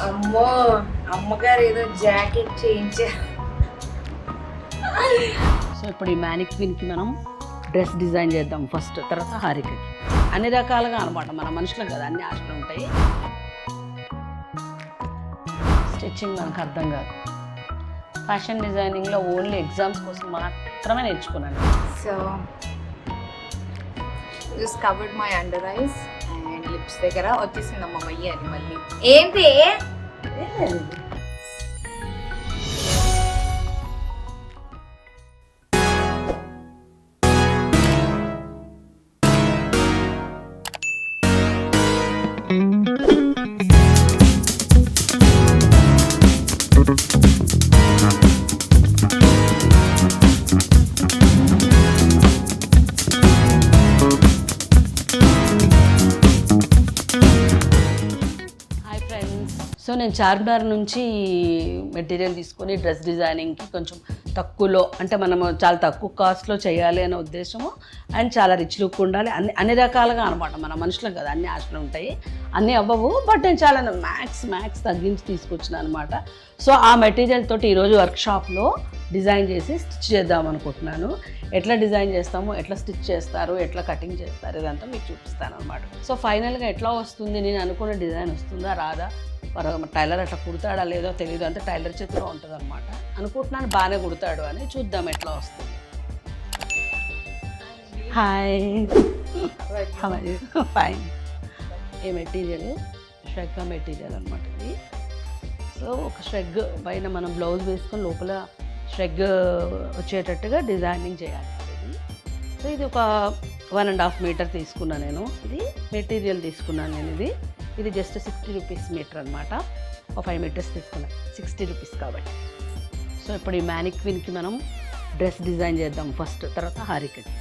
అమ్మో, అమ్మగారు ఏదో జాకెట్ చేయించారు. సో ఇప్పుడు ఈ మ్యానిక్విన్కి మనం డ్రెస్ డిజైన్ చేద్దాం ఫస్ట్, తర్వాత హారికకి. అన్ని రకాలుగా అనమాట, మన మనుషులం కదా, అన్ని ఆశలు ఉంటాయి. స్టిచ్చింగ్ మనకు అర్థం కాదు. ఫ్యాషన్ డిజైనింగ్లో ఓన్లీ ఎగ్జామ్స్ కోసం మాత్రమే నేర్చుకున్నాను. So just covered my under eyes and lips దగ్గర వచ్చేసిందమ్మ మయ్యి అని. మళ్ళీ ఏంటి సో నేను చార్మినార్ నుంచి మెటీరియల్ తీసుకొని డ్రెస్ డిజైనింగ్కి కొంచెం తక్కువలో, అంటే మనము చాలా తక్కువ కాస్ట్లో చేయాలి అనే ఉద్దేశము, అండ్ చాలా రిచ్ లుక్ ఉండాలి, అన్ని రకాలుగా అనమాట, మన మనుషులం కదా, అన్ని ఆశలు ఉంటాయి, అన్నీ అవ్వవు. బట్ నేను చాలా మ్యాక్స్ తగ్గించి తీసుకొచ్చిన అనమాట. సో ఆ మెటీరియల్ తోటి ఈరోజు వర్క్షాప్లో డిజైన్ చేసి స్టిచ్ చేద్దాం అనుకుంటున్నాను. ఎట్లా డిజైన్ చేస్తాము, ఎట్లా స్టిచ్ చేస్తారు, ఎట్లా కటింగ్ చేస్తారు, ఇదంతా మీకు చూపిస్తాను అనమాట. సో ఫైనల్గా ఎట్లా వస్తుంది, నేను అనుకున్న డిజైన్ వస్తుందా రాదా, టైలర్ అట్లా కుడతాడా లేదో తెలియదు, అంటే టైలర్ చేతిలో ఉంటుంది అనమాట. అనుకుంటున్నాను బాగానే కుడతాడు అని, చూద్దాం ఎట్లా వస్తుంది. Hi, fine. ఈ మెటీరియల్ ష్రగ్ మెటీరియల్ అనమాట ఇది. సో ఒక ష్రగ్ పైన మనం బ్లౌజ్ వేసుకొని లోపల ష్రగ్ వచ్చేటట్టుగా డిజైనింగ్ చేయాలి ఇది. సో ఇది ఒక 1.5 మీటర్ తీసుకున్నాను నేను. ఇది మెటీరియల్ తీసుకున్నాను నేను. ఇది జస్ట్ 60 రూపీస్ మీటర్ అనమాట. ఒక 5 మీటర్స్ తీసుకున్నాను, 60 రూపీస్ కాబట్టి. సో ఇప్పుడు ఈ మ్యానిక్విన్కి మనం డ్రెస్ డిజైన్ చేద్దాం ఫస్ట్, తర్వాత హారికకి.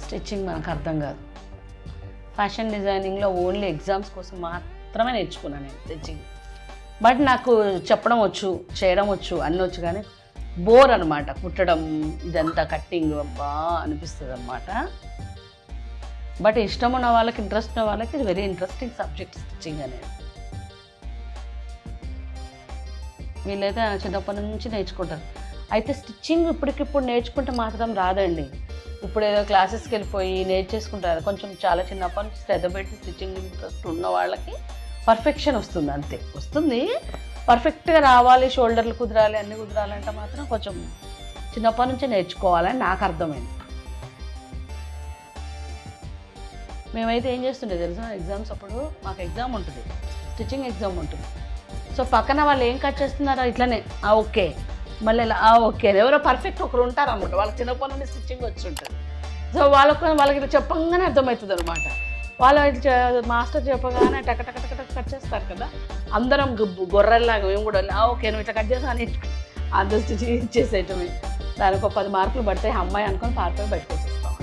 స్టిచ్చింగ్ మనకు అర్థం కాదు. ఫ్యాషన్ డిజైనింగ్లో ఓన్లీ ఎగ్జామ్స్ కోసం మాత్రమే నేర్చుకున్నాను నేను స్టిచ్చింగ్. బట్ నాకు చెప్పడం వచ్చు, చేయడం వచ్చు, అన్నీ వచ్చు, కానీ బోర్ అనమాట కుట్టడం, ఇదంతా కట్టింగ్ అబ్బా అనిపిస్తుంది అనమాట. బట్ ఇష్టం ఉన్న వాళ్ళకి, ఇంట్రెస్ట్ ఉన్న వాళ్ళకి ఇది వెరీ ఇంట్రెస్టింగ్ సబ్జెక్ట్ స్టిచ్చింగ్ అనేది. వీళ్ళైతే చిన్నప్పటి నుంచి నేర్చుకుంటారు. అయితే స్టిచ్చింగ్ ఇప్పటికిప్పుడు నేర్చుకుంటే మాత్రం రాదండి. ఇప్పుడు ఏదో క్లాసెస్కి వెళ్ళిపోయి నేర్చేసుకుంటారు. కొంచెం చాలా చిన్నప్పటి నుంచి శ్రద్ధ పెట్టి స్టిచ్చింగ్ ఇంట్రెస్ట్ ఉన్న వాళ్ళకి పర్ఫెక్షన్ వస్తుంది, అంతే వస్తుంది. పర్ఫెక్ట్గా రావాలి, షోల్డర్లు కుదరాలి, అన్నీ కుదరాలంటే మాత్రం కొంచెం చిన్నప్పటి నుంచే నేర్చుకోవాలని నాకు అర్థమైంది. మేమైతే ఏం చేస్తుండే తెలుసా, ఎగ్జామ్స్ అప్పుడు మాకు ఎగ్జామ్ ఉంటుంది, స్టిచ్చింగ్ ఎగ్జామ్ ఉంటుంది. సో పక్కన వాళ్ళు ఏం కట్ చేస్తున్నారో ఇట్లనే ఓకే, మళ్ళీ ఇలా ఓకే, ఎవరో పర్ఫెక్ట్ ఒకరు ఉంటారు అనమాట, వాళ్ళకి చిన్నప్పటి నుండి స్టిచ్చింగ్ వచ్చి ఉంటుంది. సో వాళ్ళకి ఇట్లా చెప్పగానే అర్థమవుతుంది అనమాట. వాళ్ళు మాస్టర్ చెప్పగానే టక టక టక టక కట్ చేస్తారు కదా, అందరం గొర్రెల్లాగా మేము కూడా ఓకే నువ్వు ఇట్లా కట్ చేసాను అంత స్టిచ్చింగ్ ఇచ్చేసేయటమే. దానికి ఒక 10 మార్కులు పడతాయి, అమ్మాయి అనుకొని పారిపోయి బయటకు వచ్చేస్తాం.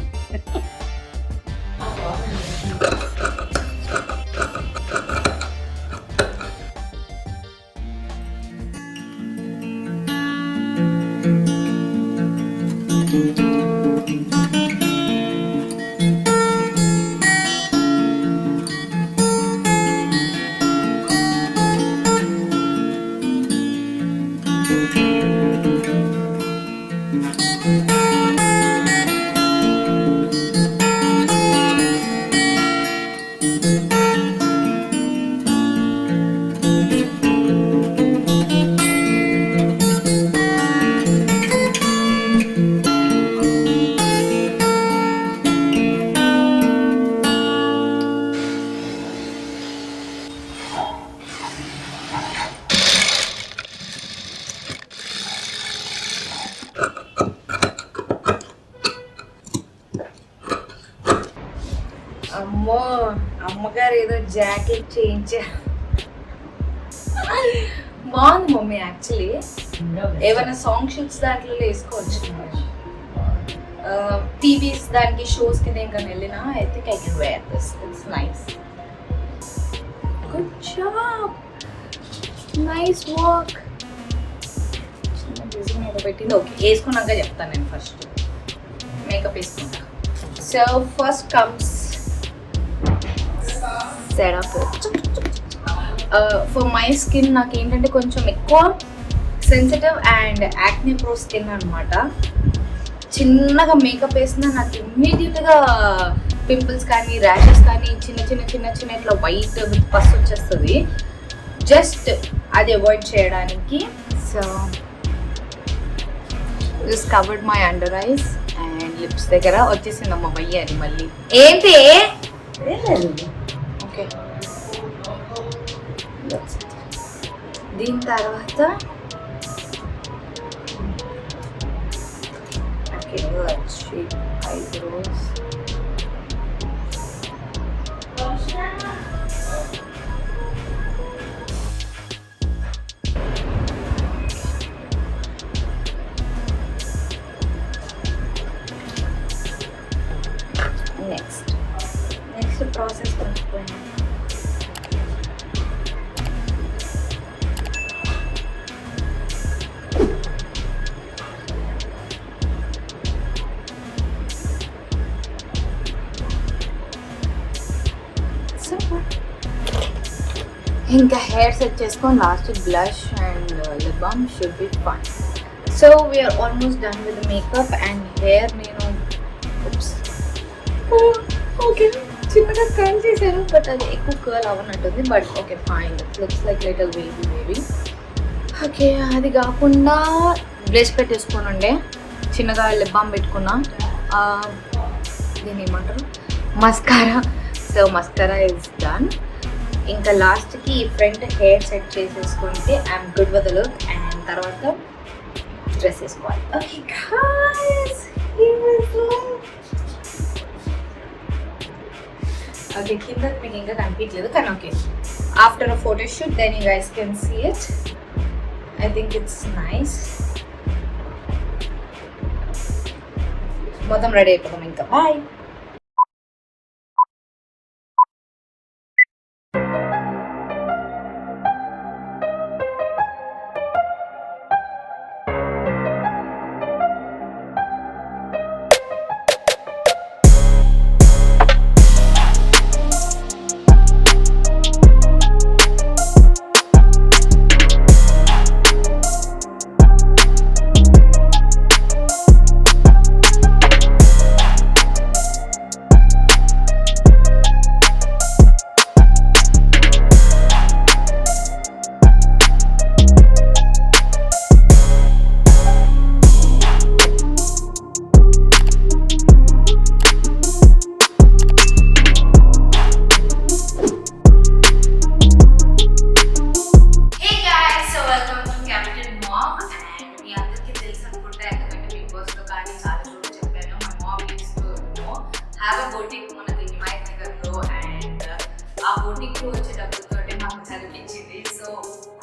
జాకెట్ చేంజ్ బాగుంది మమ్మీ. యాక్చువల్లీ ఏమైనా సాంగ్ షూట్స్ దాంట్లో వేసుకోవచ్చు. టీవీస్ దానికి షోస్ కి దేనికైనా వెళ్ళినా I think I can wear this. It's nice. Good job, nice work. చిన్న డిజైన్ ఏదో పెట్టింది. ఓకే, వేసుకున్నాక చెప్తాను నేను. ఫస్ట్ మేకప్ వేసుకుంటా. So first comes setup. For my skin నాకు ఏంటంటే కొంచెం ఎక్కువ sensitive and acne pro skin అనమాట. చిన్నగా మేకప్ వేసినా నాకు ఇమ్మీడియట్గా పింపుల్స్ కానీ ర్యాషెస్ కానీ చిన్న చిన్న చిన్న చిన్న ఇట్లా వైట్ విత్ పస్ వచ్చేస్తుంది. జస్ట్ అది అవాయిడ్ చేయడానికి. So just covered my under eyes and lips దగ్గర వచ్చేసిందమ్మ వయ్యాలి మళ్ళీ. ఏంటి ఓకే, దీని తర్వాత ఐబ్రోస్. నెక్స్ట్ ప్రాసెస్ మర్చిపోయాను. ఇంకా హెయిర్ సెట్ చేసుకొని last blush and lip balm should be fun. So we're almost done with makeup and hair. నేను ఓకే చిన్నగా కర్ల్ చేశాను, బట్ అది ఎక్కువ కర్ల్ అవ్వనట్టుంది. But okay fine, looks like little baby baby. Okay, అది కాకుండా brush పెట్టేసుకొని ఉండే చిన్నగా లిప్ బామ్ పెట్టుకున్నా. దీన్ని ఏమంటారు, mascara. So mascara is done. ఇంకా లాస్ట్కి ఫ్రంట్ హెయిర్ సెట్ చేసేసుకుంటే I'm good with the look. And తర్వాత డ్రెస్ వేసుకోవాలి. ఓకే గాయ్స్, ఓకే కింద మీకు ఇంకా కనిపించలేదు కానీ okay, after a photo shoot then you guys can see it. I think it's nice. మొత్తం రెడీ అయిపోతాం ఇంకా. బాయ్.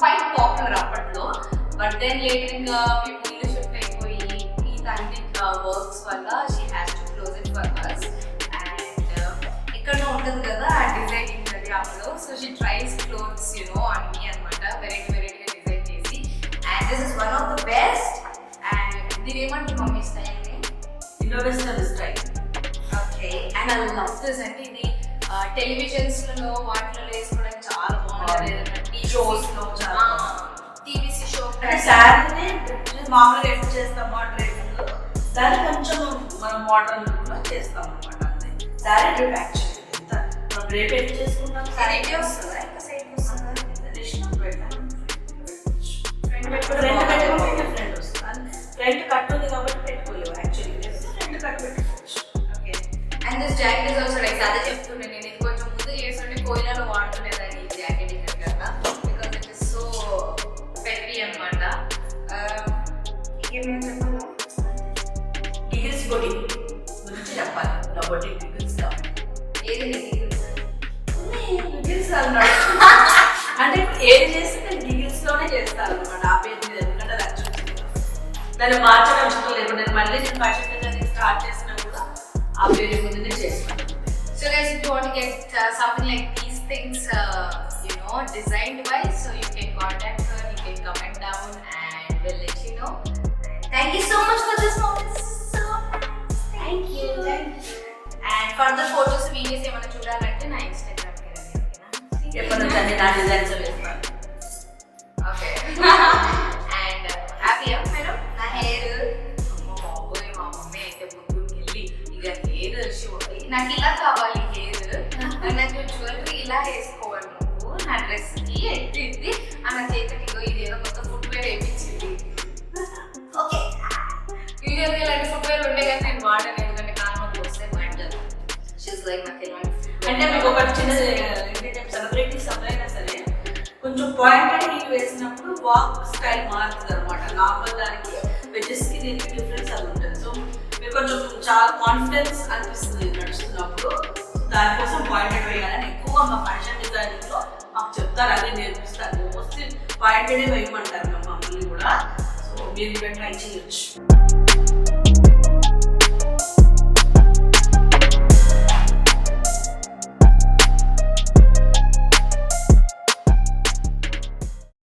quite popular అప్పట్లో. బట్ దెన్ లేటర్ ఇంకా మేము ఇల్లు షిఫ్ట్ అయిపోయి ఈ తండ్రి వర్క్స్ వల్ల she has to close it for us. And ఎక్కడో ఉంటుంది కదా ఆ డిజైనింగ్ అది ఆమెలో. So she tries clothes on me అనమాట, వెరైటీ వెరైటీగా డిజైన్ చేసి. And this is one of the best. And దీని ఏమంటారు మమ్మీ స్టైల్ని? Indo western style. Okay, and I love this. అంటే ఇది టెలివిజన్స్లో వాటిలో వేసుకోవడానికి చాలా బాగుంటుంది. షోస్లో టీవీసీ షో శారీని మామూలుగా ఎప్పుడు చేస్తామో డ్రెస్సింగ్ దాన్ని కొంచెం మనం మోడర్న్ లుక్లో చేస్తాం అనమాట. అంతే శారీ డ్రెప్ యాక్చువల్లీ ఎంత మనం రేపు ఎప్పుడు చేసుకుంటాం. శారీ వస్తుందా ఇంకా సైడ్ వస్తుందా? ఫ్రంట్ వస్తుంది. ఫ్రంట్ కట్ ఉంది కాబట్టి పెట్టుకోలేవు యాక్చువల్లీ, ఫ్రంట్ కట్ పెట్టుకోవచ్చు. Okay, and this jacket is also like అదే చెప్తుండే నేను. ఇది కొంచెం ముందు చేస్తుంటే కోయిలలో వాడుతుండేదాన్ని ఈ జాకెట్ ఇక్కడ కదా, because it is so peppy అనమాట. ఇంకేమైనా చెప్పాలా? గిగిల్స్ బొటిక్ గురించి చెప్పాలి. బొటిక్ గిగిల్స్ కావాలి. ఏది గిగిల్స్? గిగిల్స్ అన్నాడు. అంటే ఏది చేస్తే గిగిల్స్ లోనే చేస్తాను అనమాట ఆ పేరు మీద, ఎందుకంటే అది వచ్చింది దాన్ని మార్చడం ఇష్టం లేదు. నేను మళ్ళీ నేను ఫ్యాషన్ డిజైనింగ్ స్టార్ట్ చేసినా కూడా ఆ పేరు ముందునే చేస్తాను. So guys, if you want to get something like these things, designed wise, so you can contact her, you can comment down and we'll let you know. Thank you so much for this moment. So nice. Thank you. And further photos, videos, ఏమైనా చూడాలంటే నా Instagram కి రండి, ఓకేనా? ఎప్పటి నుంచి అన్ని నా డిజైన్స్ వేస్తాను. ఓకే. అండ్ హ్యాపీయా మేడం? నా హెయిర్ మా మమ్మీ అయితే ముందుకెళ్ళి ఇక హెయిర్ షో నాకు ఇలా కావాలి, హెయిర్ నాకు జ్యువెలరీ ఇలా వేసుకోవాలి నువ్వు నా డ్రెస్కి ఎత్తి ఆమె చేతికి ఇదేదో కొత్త ఫుట్వేర్ వేయించింది. ఓకే, యూజువల్గా ఇలాంటి ఫుట్వేర్ ఉండే కానీ నేను వాడాను, ఎందుకంటే కారణం వస్తే బాగుంటుంది. షీస్ లైక్ నాకు ఇలాంటి అంటే మీకు ఒకటి చిన్నది ఏంటంటే సెలబ్రిటీస్ ఎవరైనా సరే కొంచెం పాయింటెడ్ హీల్ వేసినప్పుడు వాక్ స్టైల్ మారుతుంది అనమాట. నార్మల్ దానికి వెజెస్కి దీనికి డిఫరెన్స్ అది ఉంటుంది. సో మీరు కొంచెం చాలా కాన్ఫిడెన్స్ అనిపిస్తుంది నడుస్తున్నప్పుడు. దానికోసం పాయింటెడ్ వేయాలని ఎక్కువగా మా ఫ్యాషన్ డిజైనింగ్లో మాకు చెప్తారు, అదే నేర్పిస్తారు. మోస్ట్లీ పాయింటెడే వేయమంటారు మమ్మల్ని కూడా. సో మీరు కూడా ట్రై చేయొచ్చు.